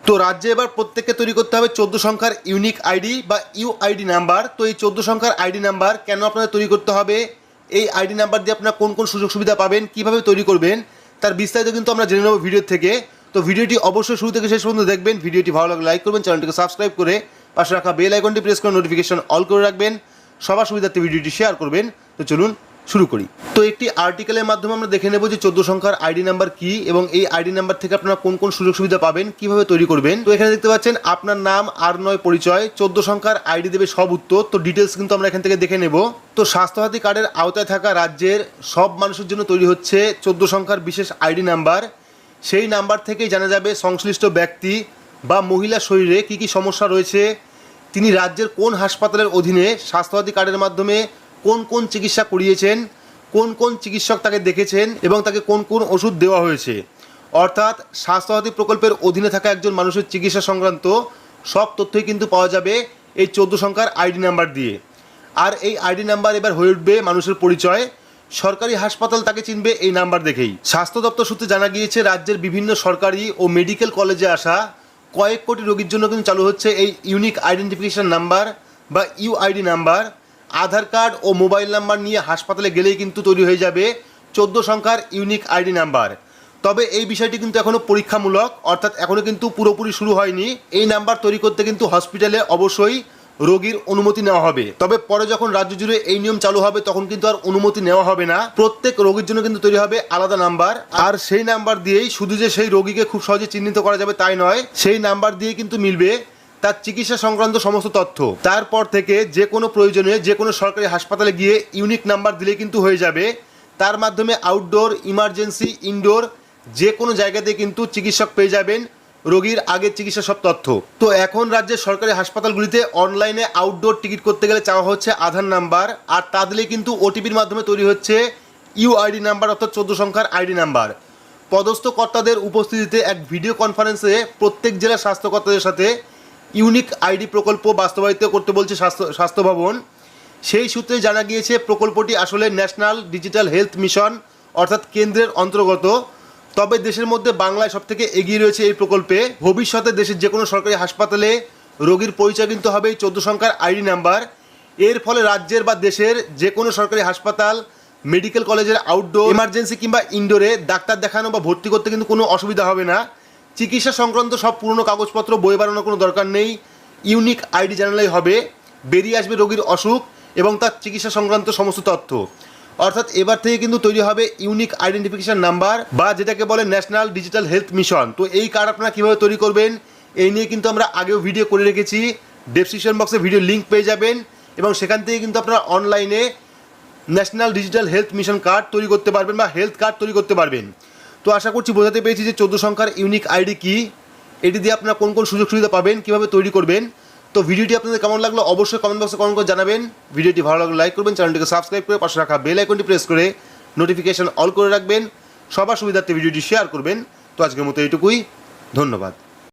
তো রাজ্যে এবার প্রত্যেককে তৈরি করতে হবে 14 সংখ্যার ইউনিক আইডি বা ইউআইডি নাম্বার। তো এই 14 সংখ্যার আইডি নাম্বার কেন আপনাদের তৈরি করতে হবে, এই আইডি নাম্বার দিয়ে আপনারা কোন কোন সুযোগ সুবিধা পাবেন, কীভাবে তৈরি করবেন, তার বিস্তারিত কিন্তু আমরা জেনে নেব ভিডিও থেকে। তো ভিডিওটি অবশ্যই শুরু থেকে শেষ পর্যন্ত দেখবেন। ভিডিওটি ভালো লাগলে লাইক করবেন, চ্যানেলটিকে সাবস্ক্রাইব করে পাশে রাখা বেল আইকনটি প্রেস করে নোটিফিকেশন অল করে রাখবেন, সবার সুবিধার্থে ভিডিওটি শেয়ার করবেন। তো চলুন শুরু করি। তো একটি আর্টিকেলের মাধ্যমে আমরা দেখে নেব যে 14 সংখ্যার আইডি নাম্বার কি এবং এই আইডি নাম্বার থেকে আপনারা কোন কোন সুযোগ সুবিধা পাবেন, কিভাবে তৈরি করবেন। তো এখানে দেখতে পাচ্ছেন আপনার নাম আর নয় পরিচয়, 14 সংখ্যার আইডি দেবে সব উত্তর। তো ডিটেলস কিন্তু আমরা এখান থেকে দেখে নেব। তো স্বাস্থ্যসাথী কার্ডের আওতায় থাকা রাজ্যের সব মানুষের জন্য তৈরি হচ্ছে 14 সংখ্যার বিশেষ আইডি নাম্বার। সেই নাম্বার থেকেই জানা যাবে সংশ্লিষ্ট ব্যক্তি বা মহিলার শরীরে কী কী সমস্যা রয়েছে, তিনি রাজ্যের কোন হাসপাতালের অধীনে স্বাস্থ্যসাথী কার্ডের মাধ্যমে কোন কোন চিকিৎসা করিয়েছেন, কোন কোন চিকিৎসক তাকে দেখেছেন এবং তাকে কোন কোন ওষুধ দেওয়া হয়েছে। অর্থাৎ স্বাস্থ্যসাথী প্রকল্পের অধীনে থাকা একজন মানুষের চিকিৎসা সংক্রান্ত সব তথ্যই কিন্তু পাওয়া যাবে এই 14 সংখ্যার আইডি নাম্বার দিয়ে। আর এই আইডি নাম্বার এবার হয়ে উঠবে মানুষের পরিচয়। সরকারি হাসপাতাল তাকে চিনবে এই নাম্বার দেখেই। স্বাস্থ্য দপ্তর সূত্রে জানা গিয়েছে রাজ্যের বিভিন্ন সরকারি ও মেডিকেল কলেজে আসা কয়েক কোটি রোগীর জন্য কিন্তু চালু হচ্ছে এই ইউনিক আইডেন্টিফিকেশন নাম্বার বা ইউআইডি নাম্বার। আধার কার্ড ও মোবাইল নাম্বার নিয়ে হাসপাতালে গেলেই কিন্তু তৈরি হয়ে যাবে 14 সংখ্যার ইউনিক আইডি নাম্বার। তবে এই বিষয়টি কিন্তু এখনও পরীক্ষামূলক, অর্থাৎ এখনও কিন্তু পুরোপুরি শুরু হয়নি। এই নাম্বার তৈরি করতে কিন্তু হসপিটালে অবশ্যই রোগীর অনুমতি নেওয়া হবে। তবে পরে যখন রাজ্য জুড়ে এই নিয়ম চালু হবে তখন কিন্তু আর অনুমতি নেওয়া হবে না। প্রত্যেক রোগীর জন্য কিন্তু তৈরি হবে আলাদা নাম্বার। আর সেই নাম্বার দিয়েই শুধু যে সেই রোগীকে খুব সহজে চিহ্নিত করা যাবে তাই নয়, সেই নাম্বার দিয়ে কিন্তু মিলবে তার চিকিৎসা সংক্রান্ত সমস্ত তথ্য। তারপর থেকে যে কোনো প্রয়োজনে যে কোনো সরকারি হাসপাতালে গিয়ে ইউনিক নাম্বার দিলে কিন্তু হয়ে যাবে। তার মাধ্যমে আউটডোর, ইমার্জেন্সি, ইনডোর যে কোনো জায়গাতে কিন্তু চিকিৎসক পেয়ে যাবেন রোগীর আগের চিকিৎসা সব তথ্য। তো এখন রাজ্যের সরকারি হাসপাতালগুলিতে অনলাইনে আউটডোর টিকিট করতে গেলে চাওয়া হচ্ছে আধার নাম্বার, আর তা দিলে কিন্তু ওটিপির মাধ্যমে তৈরি হচ্ছে ইউআইডি নাম্বার, অর্থাৎ 14 সংখ্যার আইডি নাম্বার। পদস্থ কর্তাদের উপস্থিতিতে এক ভিডিও কনফারেন্সে প্রত্যেক জেলার স্বাস্থ্যকর্তাদের সাথে ইউনিক আইডি প্রকল্প বাস্তবায়িত করতে বলছে স্বাস্থ্য ভবন। সেই সূত্রে জানা গিয়েছে প্রকল্পটি আসলে ন্যাশনাল ডিজিটাল হেলথ মিশন অর্থাৎ কেন্দ্রের অন্তর্গত। তবে দেশের মধ্যে বাংলায় সবথেকে এগিয়ে রয়েছে এই প্রকল্পে। ভবিষ্যতে দেশের যে কোনো সরকারি হাসপাতালে রোগীর পরিচয় কিন্তু হবে এই 14 সংখ্যার আইডি নাম্বার। এর ফলে রাজ্যের বা দেশের যে কোনো সরকারি হাসপাতাল, মেডিকেল কলেজের আউটডোর, ইমার্জেন্সি কিংবা ইনডোরে ডাক্তার দেখানো বা ভর্তি করতে কিন্তু কোনো অসুবিধা হবে না। চিকিৎসা সংক্রান্ত সব পুরনো কাগজপত্র বই বানানোর কোনো দরকার নেই, ইউনিক আইডি জানালেই হবে। বেরিয়ে আসবে রোগীর অসুখ এবং তার চিকিৎসা সংক্রান্ত সমস্ত তথ্য। অর্থাৎ এবার থেকে কিন্তু তৈরি হবে ইউনিক আইডেন্টিফিকেশন নাম্বার বা যেটাকে বলে ন্যাশনাল ডিজিটাল হেলথ মিশন। তো এই কার্ড আপনারা কীভাবে তৈরি করবেন এই নিয়ে কিন্তু আমরা আগেও ভিডিও করে রেখেছি, ডেসক্রিপশন বক্সে ভিডিও লিঙ্ক পেয়ে যাবেন এবং সেখান থেকে কিন্তু আপনারা অনলাইনে national digital health mission card তৈরি করতে পারবেন বা হেলথ কার্ড তৈরি করতে পারবেন। তো আশা করছি বোঝাতে পেরেছি যে 14 সংখ্যার ইউনিক আইডি কী, এটি দিয়ে আপনারা কোন কোন সুযোগ সুবিধা পাবেন, কীভাবে তৈরি করবেন। তো ভিডিওটি আপনাদের কেমন লাগলো অবশ্যই কমেন্ট বক্সে কমেন্ট করে জানাবেন। ভিডিওটি ভালো লাগলে লাইক করবেন, চ্যানেলটিকে সাবস্ক্রাইব করে পাশে রাখা বেল আইকনটি প্রেস করে নোটিফিকেশন অল করে রাখবেন, সবার সুবিধার্থে ভিডিওটি শেয়ার করবেন। তো আজকের মতো এইটুকুই, ধন্যবাদ।